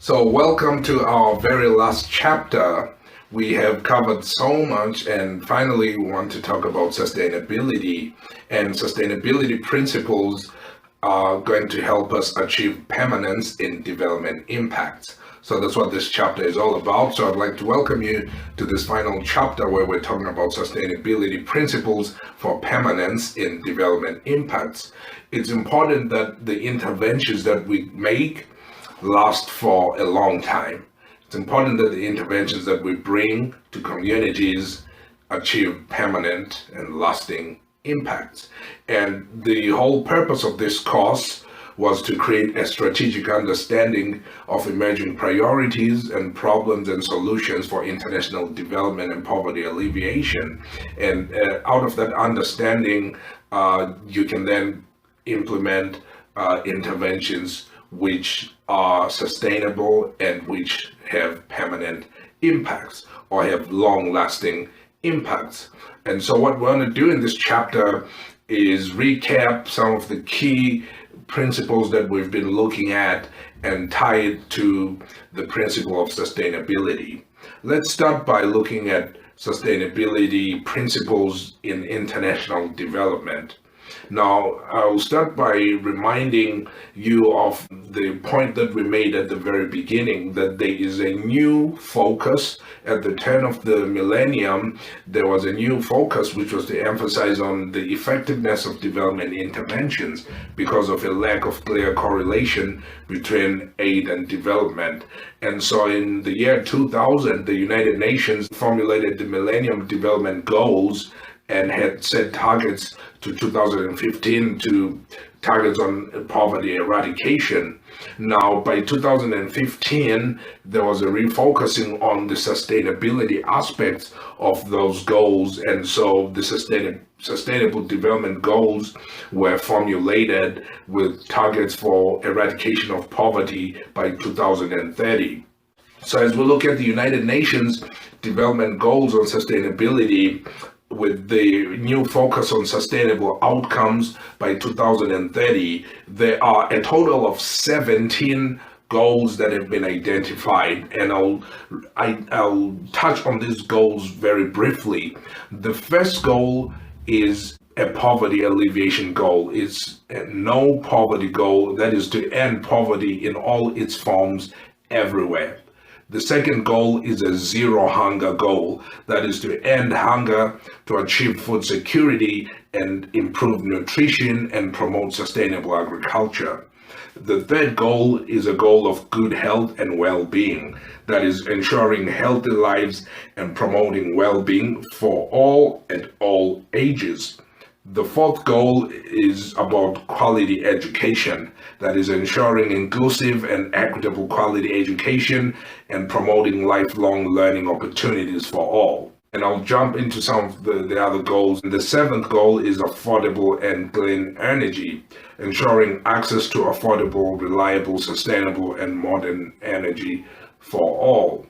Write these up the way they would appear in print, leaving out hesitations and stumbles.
So, welcome to our very last chapter. We have covered so much, and finally, we want to talk about sustainability. And sustainability principles are going to help us achieve permanence in development impacts. So, that's what this chapter is all about. So, I'd like to welcome you to this final chapter where we're talking about sustainability principles for permanence in development impacts. It's important that the interventions that we make last for a long time. It's important that the interventions that we bring to communities achieve permanent and lasting impacts. And the whole purpose of this course was to create a strategic understanding of emerging priorities and problems and solutions for international development and poverty alleviation. And out of that understanding, you can then implement interventions which are sustainable and which have permanent impacts or have long-lasting impacts. And so what we're going to do in this chapter is recap some of the key principles that we've been looking at and tie it to the principle of sustainability. Let's start by looking at sustainability principles in international development. Now, I'll start by reminding you of the point that we made at the very beginning, that there is a new focus at the turn of the millennium. There was a new focus which was to emphasize on the effectiveness of development interventions because of a lack of clear correlation between aid and development. And so in the year 2000, the United Nations formulated the Millennium Development Goals and had set targets to 2015 to targets on poverty eradication. Now, by 2015, there was a refocusing on the sustainability aspects of those goals. And so the sustainable development goals were formulated with targets for eradication of poverty by 2030. So as we look at the United Nations development goals on sustainability, with the new focus on sustainable outcomes by 2030, there are a total of 17 goals that have been identified, and I'll touch on these goals very briefly. The first goal is a poverty alleviation goal. It's a no poverty goal, that is to end poverty in all its forms everywhere. The second goal is a zero hunger goal, that is to end hunger, to achieve food security and improve nutrition and promote sustainable agriculture. The third goal is a goal of good health and well-being, that is ensuring healthy lives and promoting well-being for all at all ages. The fourth goal is about quality education, that is ensuring inclusive and equitable quality education and promoting lifelong learning opportunities for all. And I'll jump into some of the other goals. The seventh goal is affordable and clean energy, ensuring access to affordable, reliable, sustainable, and modern energy for all.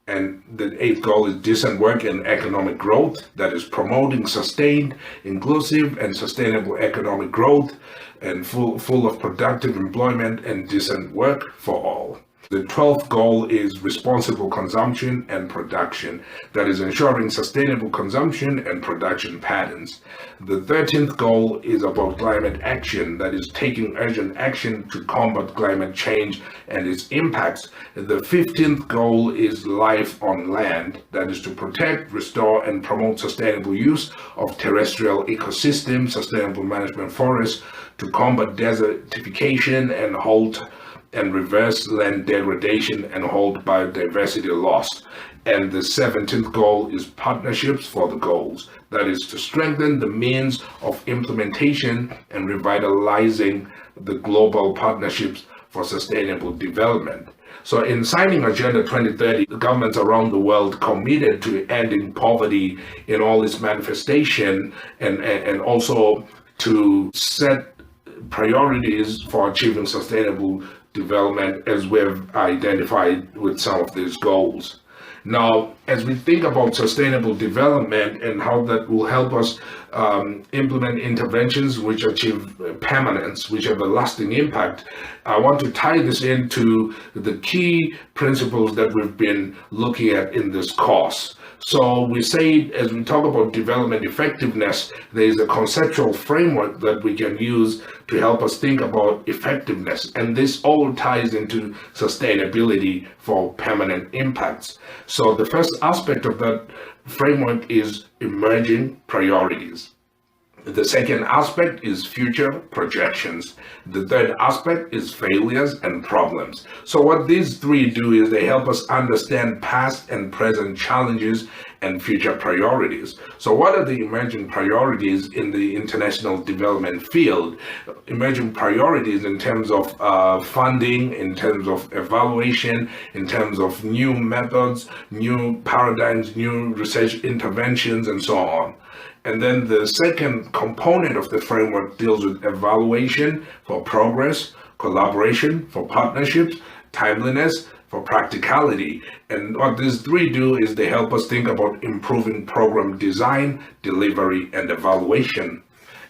And the eighth goal is decent work and economic growth, that is promoting sustained, inclusive, and sustainable economic growth and full of productive employment and decent work for all. The 12th goal is responsible consumption and production, that is ensuring sustainable consumption and production patterns. The 13th goal is about climate action, that is taking urgent action to combat climate change and its impacts. The 15th goal is life on land, that is to protect, restore, and promote sustainable use of terrestrial ecosystems, sustainable management forests, to combat desertification and halt and reverse land degradation and halt biodiversity loss. And the 17th goal is partnerships for the goals, that is to strengthen the means of implementation and revitalizing the global partnerships for sustainable development. So in signing Agenda 2030, the governments around the world committed to ending poverty in all its manifestation and also to set priorities for achieving sustainable development as we've identified with some of these goals. Now, as we think about sustainable development and how that will help us implement interventions which achieve permanence, which have a lasting impact, I want to tie this into the key principles that we've been looking at in this course. So we say, as we talk about development effectiveness, there is a conceptual framework that we can use to help us think about effectiveness. And this all ties into sustainability for permanent impacts. So the first aspect of that framework is emerging priorities. The second aspect is future projections. The third aspect is failures and problems. So what these three do is they help us understand past and present challenges and future priorities. So what are the emerging priorities in the international development field? Emerging priorities in terms of funding, in terms of evaluation, in terms of new methods, new paradigms, new research interventions, and so on. And then the second component of the framework deals with evaluation for progress, collaboration for partnerships, timeliness for practicality. And what these three do is they help us think about improving program design, delivery, and evaluation.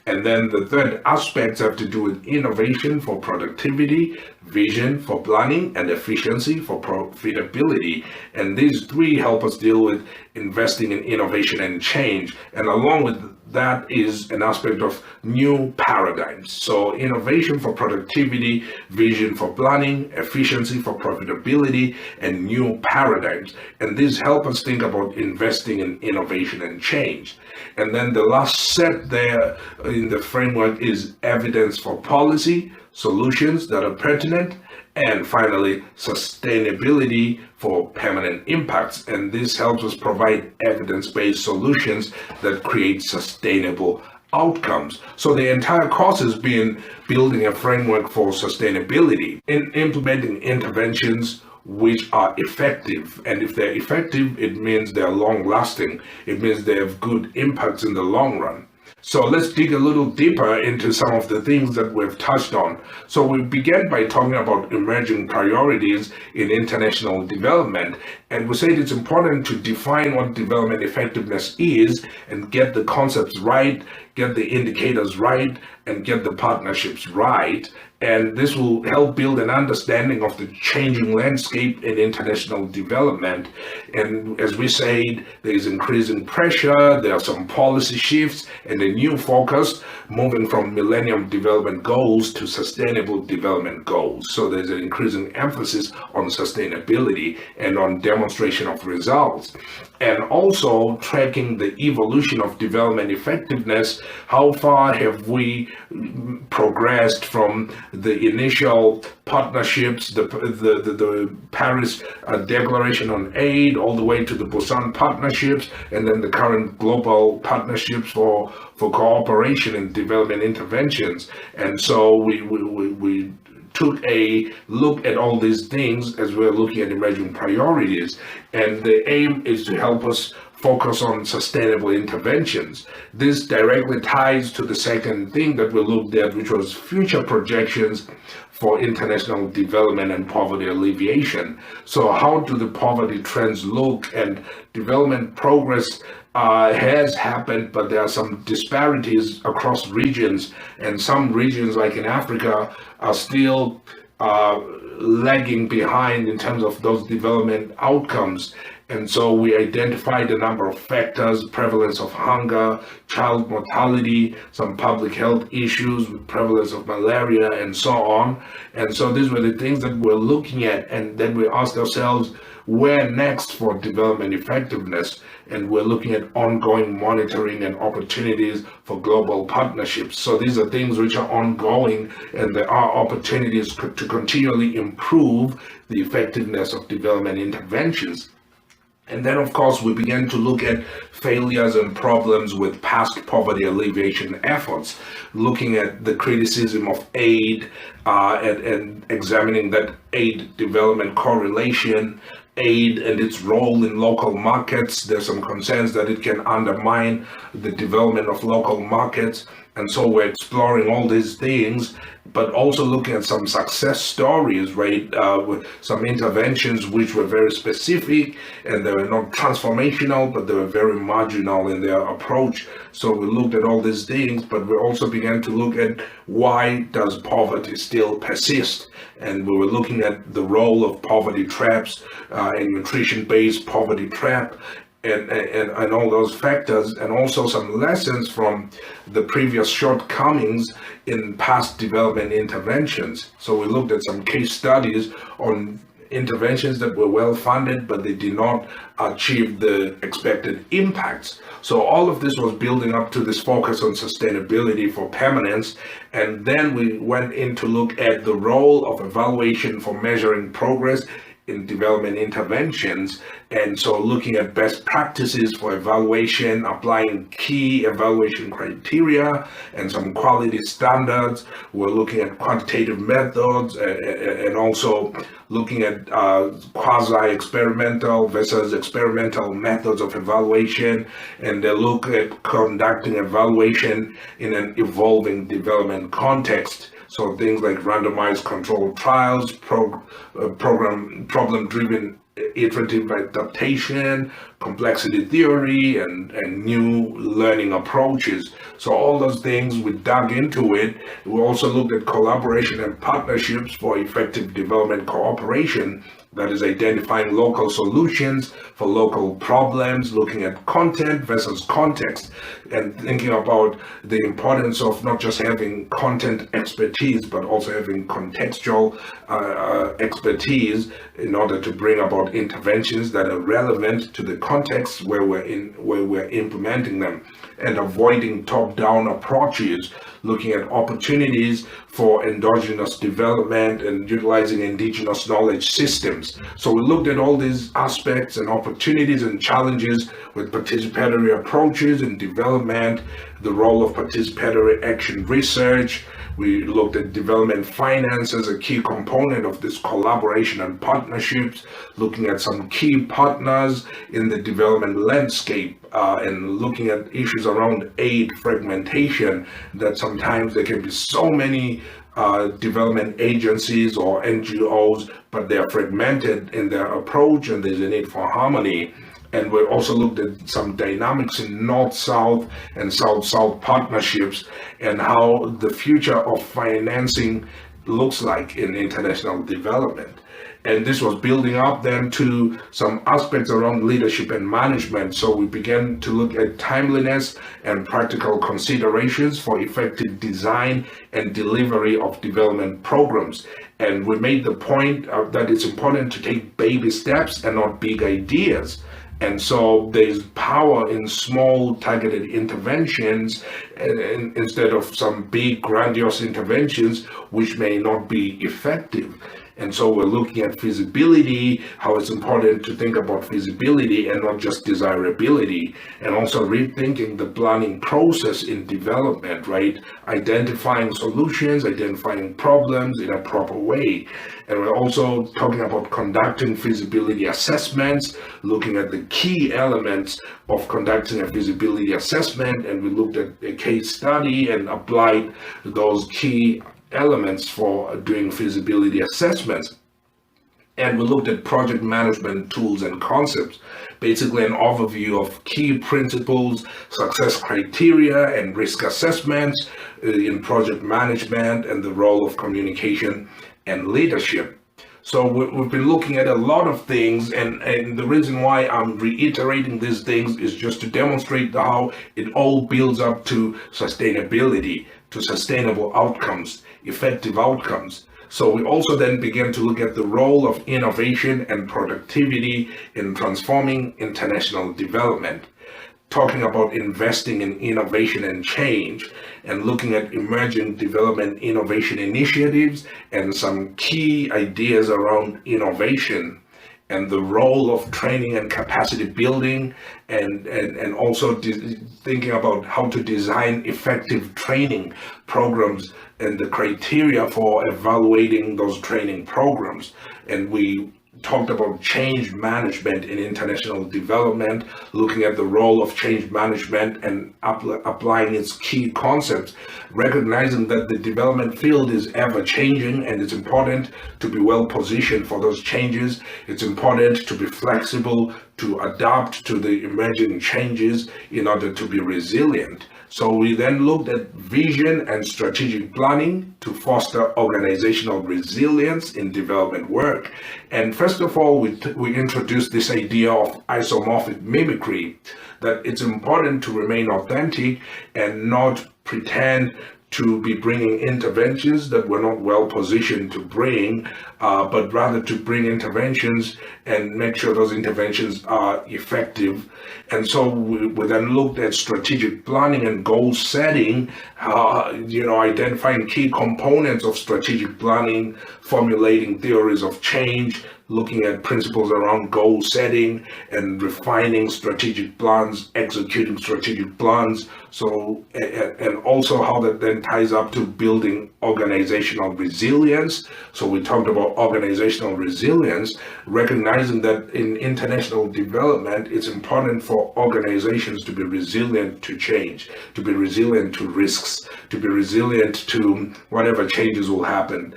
And then the third aspects have to do with innovation for productivity, vision for planning, and efficiency for profitability. And these three help us deal with investing in innovation and change. And along with that is an aspect of new paradigms. So innovation for productivity, vision for planning, efficiency for profitability, and new paradigms. And these help us think about investing in innovation and change. And then the last set there in the framework is evidence for policy, solutions that are pertinent, and finally, sustainability for permanent impacts. And this helps us provide evidence-based solutions that create sustainable outcomes. So the entire course has been building a framework for sustainability in implementing interventions which are effective. And if they're effective, it means they're long lasting. It means they have good impacts in the long run. So let's dig a little deeper into some of the things that we've touched on. So we began by talking about emerging priorities in international development. And we said it's important to define what development effectiveness is and get the concepts right, get the indicators right, and get the partnerships right. And this will help build an understanding of the changing landscape in international development. And as we said, there is increasing pressure, there are some policy shifts, and a new focus moving from Millennium Development Goals to Sustainable Development Goals. So there's an increasing emphasis on sustainability and on demonstration of results. And also tracking the evolution of development effectiveness. How far have we progressed from the initial partnerships, the Paris Declaration on Aid, all the way to the Busan partnerships, and then the current global partnerships for cooperation and development interventions. And so we took a look at all these things as we're looking at emerging priorities. And the aim is to help us focus on sustainable interventions. This directly ties to the second thing that we looked at, which was future projections for international development and poverty alleviation. So how do the poverty trends look? And development progress has happened, but there are some disparities across regions, and some regions, like in Africa, are still lagging behind in terms of those development outcomes. And so we identified a number of factors: prevalence of hunger, child mortality, some public health issues with prevalence of malaria, and so on. And so these were the things that we're looking at. And then we asked ourselves, where next for development effectiveness? And we're looking at ongoing monitoring and opportunities for global partnerships. So these are things which are ongoing, and there are opportunities to continually improve the effectiveness of development interventions. And then, of course, we began to look at failures and problems with past poverty alleviation efforts, looking at the criticism of aid and examining that aid development correlation, aid and its role in local markets. There's some concerns that it can undermine the development of local markets. And so we're exploring all these things, but also looking at some success stories, right? With some interventions which were very specific and they were not transformational, but they were very marginal in their approach. So we looked at all these things, but we also began to look at why does poverty still persist? And we were looking at the role of poverty traps and nutrition-based poverty trap and all those factors, and also some lessons from the previous shortcomings in past development interventions. So we looked at some case studies on interventions that were well funded, but they did not achieve the expected impacts. So all of this was building up to this focus on sustainability for permanence. And then we went in to look at the role of evaluation for measuring progress in development interventions. And so looking at best practices for evaluation, applying key evaluation criteria and some quality standards. We're looking at quantitative methods and also looking at quasi-experimental versus experimental methods of evaluation, and they look at conducting evaluation in an evolving development context. So things like randomized controlled trials, problem-driven iterative adaptation, complexity theory, and new learning approaches. So all those things, we dug into it. We also looked at collaboration and partnerships for effective development cooperation, that is identifying local solutions for local problems, looking at content versus context, and thinking about the importance of not just having content expertise, but also having contextual expertise in order to bring about interventions that are relevant to the context where we're implementing them, and avoiding top-down approaches, looking at opportunities for endogenous development and utilizing indigenous knowledge systems. So we looked at all these aspects and opportunities and challenges with participatory approaches in development, the role of participatory action research. We looked at development finance as a key component of this collaboration and partnerships, looking at some key partners in the development landscape, and looking at issues around aid fragmentation, that sometimes there can be so many development agencies or NGOs, but they are fragmented in their approach, and there's a need for harmony. And we also looked at some dynamics in North-South and South-South partnerships and how the future of financing looks like in international development. And this was building up then to some aspects around leadership and management. So we began to look at timeliness and practical considerations for effective design and delivery of development programs. And we made the point that it's important to take baby steps and not big ideas. And so there's power in small targeted interventions instead of some big grandiose interventions which may not be effective. And so we're looking at feasibility, how it's important to think about feasibility and not just desirability, and also rethinking the planning process in development, right? Identifying solutions, identifying problems in a proper way. And we're also talking about conducting feasibility assessments, looking at the key elements of conducting a feasibility assessment. And we looked at a case study and applied those key elements for doing feasibility assessments. And we looked at project management tools and concepts, basically an overview of key principles, success criteria, and risk assessments in project management, and the role of communication and leadership. So we've been looking at a lot of things, and the reason why I'm reiterating these things is just to demonstrate how it all builds up to sustainability, to sustainable outcomes, effective outcomes. So we also then began to look at the role of innovation and productivity in transforming international development, talking about investing in innovation and change, and looking at emerging development innovation initiatives and some key ideas around innovation and the role of training and capacity building, and also thinking about how to design effective training programs and the criteria for evaluating those training programs. And we talked about change management in international development, looking at the role of change management and applying its key concepts, recognizing that the development field is ever changing and it's important to be well positioned for those changes. It's important to be flexible, to adapt to the emerging changes in order to be resilient. So we then looked at vision and strategic planning to foster organizational resilience in development work. And first of all, we introduced this idea of isomorphic mimicry, that it's important to remain authentic and not pretend to be bringing interventions that we're not well positioned to bring, but rather to bring interventions and make sure those interventions are effective. And so we then looked at strategic planning and goal setting, identifying key components of strategic planning, formulating theories of change, looking at principles around goal setting and refining strategic plans, executing strategic plans. So, and also how that then ties up to building organizational resilience. So we talked about organizational resilience, recognizing that in international development, it's important for organizations to be resilient to change, to be resilient to risks, to be resilient to whatever changes will happen.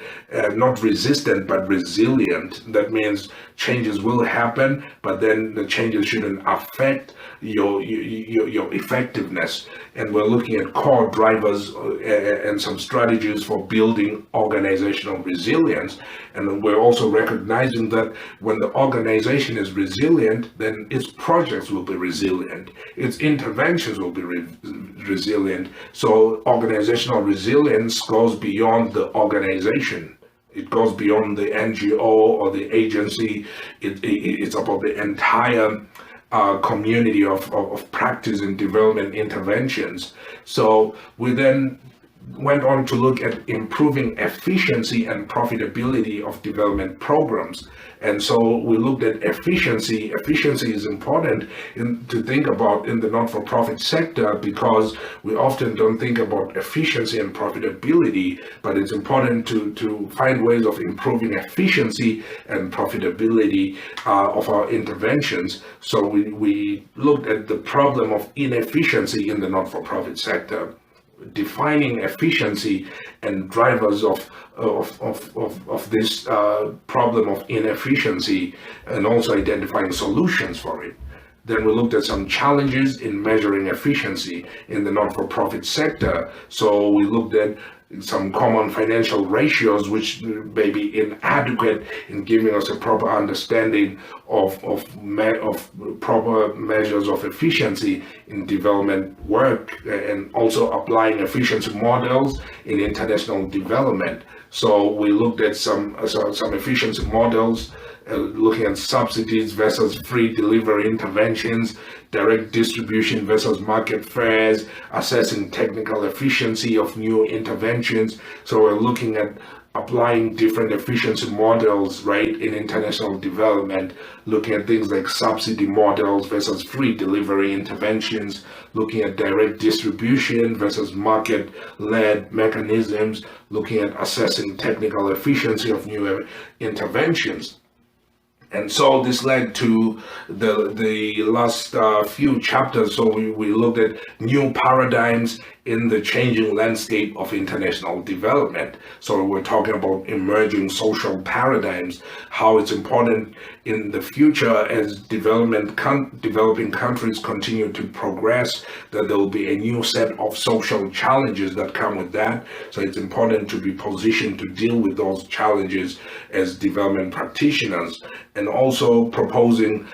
Not resistant, but resilient. That means changes will happen, but then the changes shouldn't affect your effectiveness. And we're looking at core drivers and some strategies for building organizational resilience. And we're also recognizing that when the organization is resilient, then its projects will be resilient, its interventions will be resilient. So organizational resilience goes beyond the organization. It goes beyond the NGO or the agency. It's about the entire community of practice and development interventions. So we then went on to look at improving efficiency and profitability of development programs. And so we looked at efficiency. Efficiency is important to think about in the not-for-profit sector, because we often don't think about efficiency and profitability, but it's important to find ways of improving efficiency and profitability of our interventions. So we looked at the problem of inefficiency in the not-for-profit sector, defining efficiency and drivers of this problem of inefficiency, and also identifying solutions for it. Then we looked at some challenges in measuring efficiency in the not-for-profit sector. So we looked at some common financial ratios which may be inadequate in giving us a proper understanding of proper measures of efficiency in development work, and also applying efficiency models in international development. So we looked at some efficiency models, looking at subsidies versus free delivery interventions, direct distribution versus market fares, assessing technical efficiency of new interventions. So we're looking at applying different efficiency models, right, in international development, looking at things like subsidy models versus free delivery interventions, looking at direct distribution versus market-led mechanisms, looking at assessing technical efficiency of new interventions. And so this led to the last few chapters. So we looked at new paradigms in the changing landscape of international development. So we're talking about emerging social paradigms, how it's important in the future as developing countries continue to progress, that there will be a new set of social challenges that come with that. So it's important to be positioned to deal with those challenges as development practitioners, and also proposing,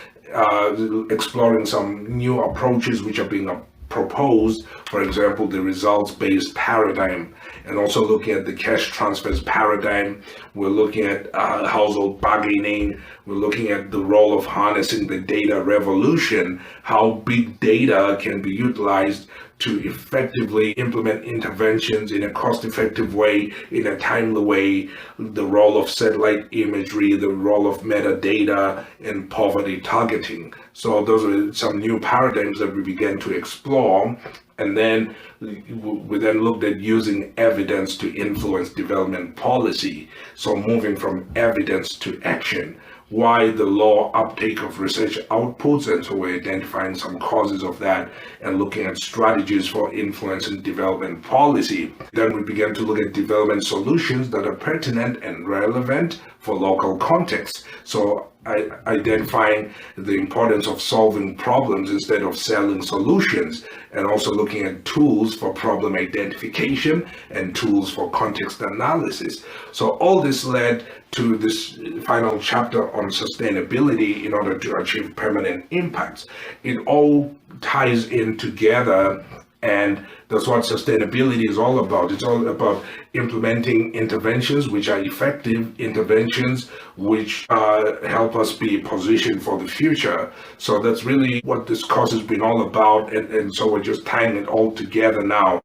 exploring some new approaches which are being proposed, for example, the results-based paradigm, and also looking at the cash transfers paradigm. We're looking at household bargaining. We're looking at the role of harnessing the data revolution, how big data can be utilized to effectively implement interventions in a cost-effective way, in a timely way, the role of satellite imagery, the role of metadata in poverty targeting. So those are some new paradigms that we began to explore. And then we then looked at using evidence to influence development policy. So moving from evidence to action. why the low uptake of research outputs, and so we're identifying some causes of that and looking at strategies for influencing development policy. Then we began to look at development solutions that are pertinent and relevant for local context. So identifying the importance of solving problems instead of selling solutions, and also looking at tools for problem identification and tools for context analysis. So all this led to this final chapter on sustainability in order to achieve permanent impacts. It all ties in together, and that's what sustainability is all about. It's all about implementing interventions which are effective, interventions which help us be positioned for the future. So that's really what this course has been all about. And so we're just tying it all together now.